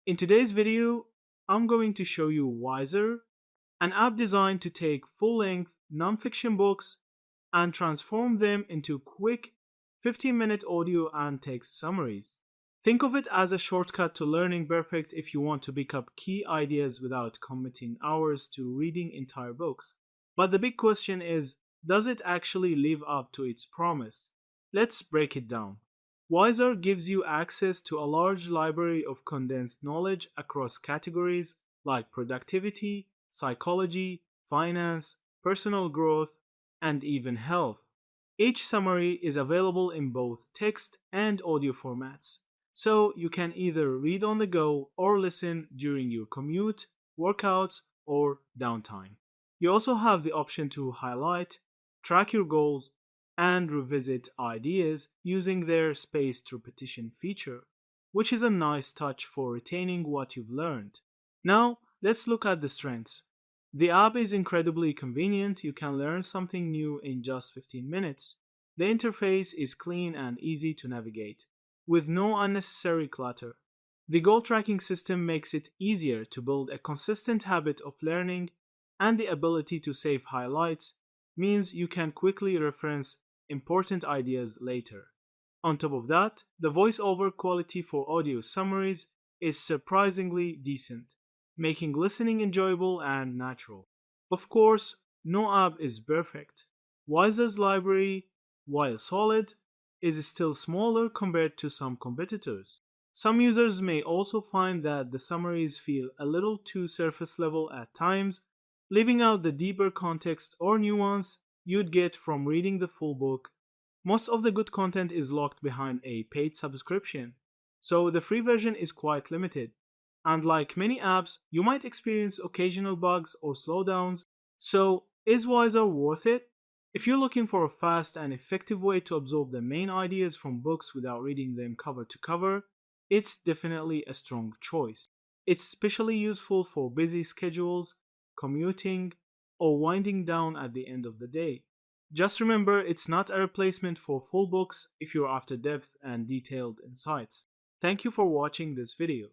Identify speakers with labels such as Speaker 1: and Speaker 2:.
Speaker 1: In today's video, I'm going to show you Wiser, an app designed to take full-length nonfiction books and transform them into quick 15-minute audio and text summaries. Think of it as a shortcut to learning perfect if you want to pick up key ideas without committing hours to reading entire books. But the big question is, does it actually live up to its promise? Let's break it down. Wiser gives you access to a large library of condensed knowledge across categories like productivity, psychology, finance, personal growth, and even health. Each summary is available in both text and audio formats, so you can either read on the go or listen during your commute, workouts, or downtime. You also have the option to highlight, track your goals, and revisit ideas using their spaced repetition feature, which is a nice touch for retaining what you've learned. Now, let's look at the strengths. The app is incredibly convenient. You can learn something new in just 15 minutes. The interface is clean and easy to navigate, with no unnecessary clutter. The goal tracking system makes it easier to build a consistent habit of learning, and the ability to save highlights means you can quickly reference important ideas later. On top of that, the voiceover quality for audio summaries is surprisingly decent, making listening enjoyable and natural. Of course, no app is perfect. Wiser's library, while solid, is still smaller compared to some competitors. Some users may also find that the summaries feel a little too surface level at times, leaving out the deeper context or nuance you'd get from reading the full book. Most of the good content is locked behind a paid subscription, so the free version is quite limited. And like many apps, you might experience occasional bugs or slowdowns, so is Wiser worth it? If you're looking for a fast and effective way to absorb the main ideas from books without reading them cover to cover, it's definitely a strong choice. It's especially useful for busy schedules, commuting, or winding down at the end of the day. Just remember, it's not a replacement for full books if you're after depth and detailed insights. Thank you for watching this video.